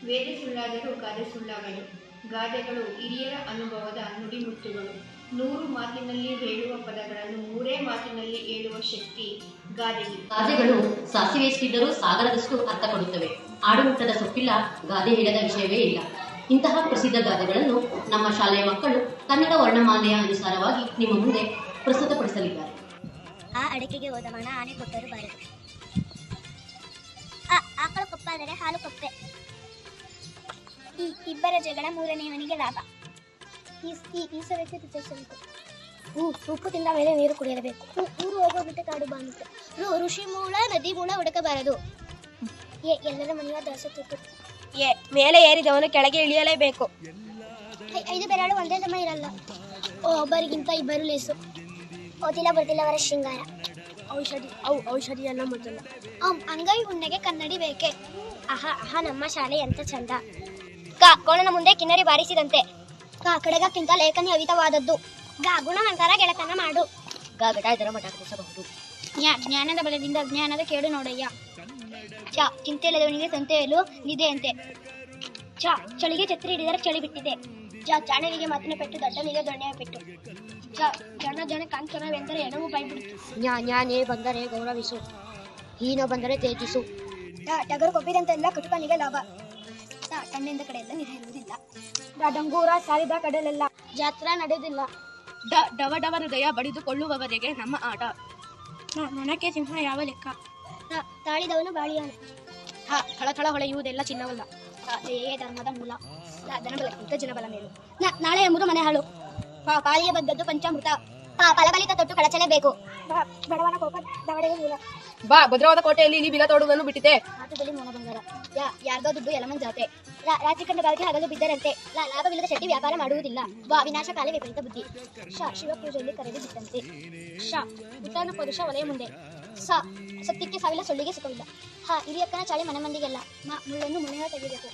ವೇದ ಸುಳ್ಳಾದರೂ ಗಾದೆ ಸುಳ್ಳಾಗದು. ಗಾದೆಗಳು ಹಿರಿಯರ ಅನುಭವದ ನುಡಿಮುತ್ತುಗಳು. 100 ಮಾತಿನಲ್ಲಿ ಹೇಳುವ ಪದಗಳನ್ನು 3 ಮಾತಿನಲ್ಲಿ ಹೇಳುವ ಶಕ್ತಿ ಗಾದೆಗೆ. ಗಾದೆಗಳು ಸಾಸಿವೆಯಷ್ಟಿದ್ದರೂ ಸಾಗರದಷ್ಟು ಅರ್ಥ ಕೊಡುತ್ತವೆ. ಆಡುಮುಟ್ಟದ ಸೊಪ್ಪಿಲ್ಲ, ಗಾದೆ ಹೇಳದ ವಿಷಯವೇ ಇಲ್ಲ. ಇಂತಹ ಪ್ರಸಿದ್ಧ ಗಾದೆಗಳನ್ನು ನಮ್ಮ ಶಾಲೆಯ ಮಕ್ಕಳು ಕನ್ನಡ ವರ್ಣಮಾಲೆಯ ಅನುಸಾರವಾಗಿ ನಿಮ್ಮ ಮುಂದೆ ಪ್ರಸ್ತುತಪಡಿಸಲಿದ್ದಾರೆ. ಆ ಅಡಕೆಗೆ ಹೋದ ಮಣ ಆನೆ ಕೊಟ್ಟರು ಬಾರದು. ಆಕಳು ಕೊಪ್ಪಾದರೆ ಹಾಲು ಕೊಪ್ಪೆ. ಇಬ್ಬರ ಜಗಳ ಮೂರನೆಯವನಿಗೆ ಲಾಭ. ಈಸಬೇಕು ತಿಚ್ಚಬೇಕು. ಉಪ್ಪು ತಿಂದ ಮೇಲೆ ನೀರು ಕುಡಿಯಲೇಬೇಕು. ಊರು ಹೋಗೋ ಬಿಟ್ಟು ಕಾಡು ಬಾನುತ್ತೆ. ಋಷಿ ಮೂಳ ನದಿ ಮೂಳ ಹುಡುಕಬಾರದು. ಎಲ್ಲರ ಮನೆಯ ದಾಸ ತುತ್ತು. ಮೇಲೆ ಏರಿದವನು ಕೆಳಗೆ ಇಳಿಯಲೇಬೇಕು. 5 ಬೆರಳು ಒಂದೇ ಸಮ ಇರಲ್ಲ. ಒಬ್ಬರಿಗಿಂತ ಇಬ್ಬರು ಲೇಸು. ಓದಿಲ್ಲ ಬರ್ತಿಲ್ಲವರ ಶೃಂಗಾರ. ಔಷಧಿ ಎಲ್ಲ ಮೊದಲ. ಅಂಗೈ ಹುಣ್ಣೆಗೆ ಕನ್ನಡಿ ಬೇಕೆ. ಆಹಾ ನಮ್ಮ ಶಾಲೆ ಎಂತ ಚಂದ. ಕೋಣನ ಮುಂದೆ ಕಿನ್ನರಿ ಬಾರಿಸಿದಂತೆ. ಕಡಗಕ್ಕಿಂತ ಲೇಖನಿ ಅವಿತವಾದದ್ದು. ಗುಣ ನಂತರ ಗೆಳತನ ಮಾಡು. ಘಟ ಇದರ ಮಠ ಕಲಿಸಬಹುದು. ಜ್ಞಾನದ ಬಲದಿಂದ ಅಜ್ಞಾನದ ಕೇಡು ನೋಡಯ್ಯ. ಚಿಂತೆಯಿಲ್ಲದವನಿಗೆ ಸಂತೆಯಲು ನಿದೆಯಂತೆ. ಚಳಿಗೆ ಛತ್ರಿ ಹಿಡಿದರೆ ಚಳಿ ಬಿಟ್ಟಿದೆ. ಜಾಣನಿಗೆ ಮಾತಿನ ಪೆಟ್ಟು, ದಡ್ಡನಿಗೆ ದೊಣ್ಣೆಯ ಪೆಟ್ಟು. ಜನ ಕಾಂಚನವೆಂದರೆ ಎಡವು ಬೈಬಿಡಿತು. ಜ್ಞಾನೇ ಬಂದರೆ ಗೌರವಿಸು, ಹೀನ ಬಂದರೆ ತೇಜಿಸು. ಟಗರು ಕೊಬ್ಬಿದಂತೆಲ್ಲ ಕಟುಕನಿಗೆ ಲಾಭ. ಕಣ್ಣಿಂದ ಕಡೆಯೆಲ್ಲ ನಿಧೆ ಇರುವುದಿಲ್ಲ. ಡಂಗೂರ ಸಾರಿದ ಕಡೆಯಲ್ಲೆಲ್ಲ ಜಾತ್ರಾ ನಡೆಯುವುದಿಲ್ಲ. ಡವ ಡವ ಹೃದಯ ಬಡಿದುಕೊಳ್ಳುವವರೆಗೆ ನಮ್ಮ ಆಟ. ನನಕ್ಕೆ ಸಿಂಹ ಯಾವ ಲೆಕ್ಕ. ತಾಳಿದವನು ಬಾಳಿಯಾನು. ಥಳಥಳ ಹೊಳೆಯುವುದೆಲ್ಲ ಚಿನ್ನವಲ್ಲ. ದಯೆಯೇ ಧರ್ಮದ ಮೂಲ. ಧನಬಲಕ್ಕಿಂತ ಜನಬಲ ಮೇಲು. ನಾಳೆ ಎಂಬುದು ಮನೆ ಹಾಳು. ಪಾಲಿಗೆ ಬಂದದ್ದು ಪಂಚಾಮೃತ. ಫಲಬಲಿತ ತೊಟ್ಟು ಕಳಚಲೇಬೇಕು. ಬಡವನ ಕೋಪ ದವಡೆಗೆ ಮೂಲ. ಭದ್ರವಾದ ಕೋಟೆಯಲ್ಲಿ ಇಲ್ಲಿ ಬಿಲ ತೋಡುವುದನ್ನು ಬಿಟ್ಟಿದೆ. ಆಟದಲ್ಲಿ ಮೋನ ಬಂಗಾರ. ಯಾರ್ದೋ ದುಡ್ಡು ಯಲಮನ್ ಜಾತೆ. ರಾತ್ರಿ ಕಂಡ ಗಾಳಿಗೆ ಹಗಲು ಬಿದ್ದರಂತೆ. ಲಾಭವಿಲ್ಲದ ಶೆಟ್ಟಿ ವ್ಯಾಪಾರ ಮಾಡುವುದಿಲ್ಲ. ವಿನಾಶ ಕಾಲ ವಿಪರೀತ ಬುದ್ಧಿ. ಶಿವಪೂಜೆಯಲ್ಲಿ ಕರೆದು ಬಿಟ್ಟಂತೆ. ಉತ್ತಾನ ಪುರುಷ ಒಲೆಯ ಮುಂದೆ. ಸತ್ಯಕ್ಕೆ ಸಾವಿಲ್ಲ, ಸೊಳ್ಳಿಗೆ ಸುಖವಿಲ್ಲ. ಹಿರಿಯಕ್ಕನ ಚಾಳಿ ಮನೆ ಮಂದಿಗೆಲ್ಲ. ಮುಳ್ಳನ್ನು ಮುನೆಯ ತೆಗೆಯಬೇಕು.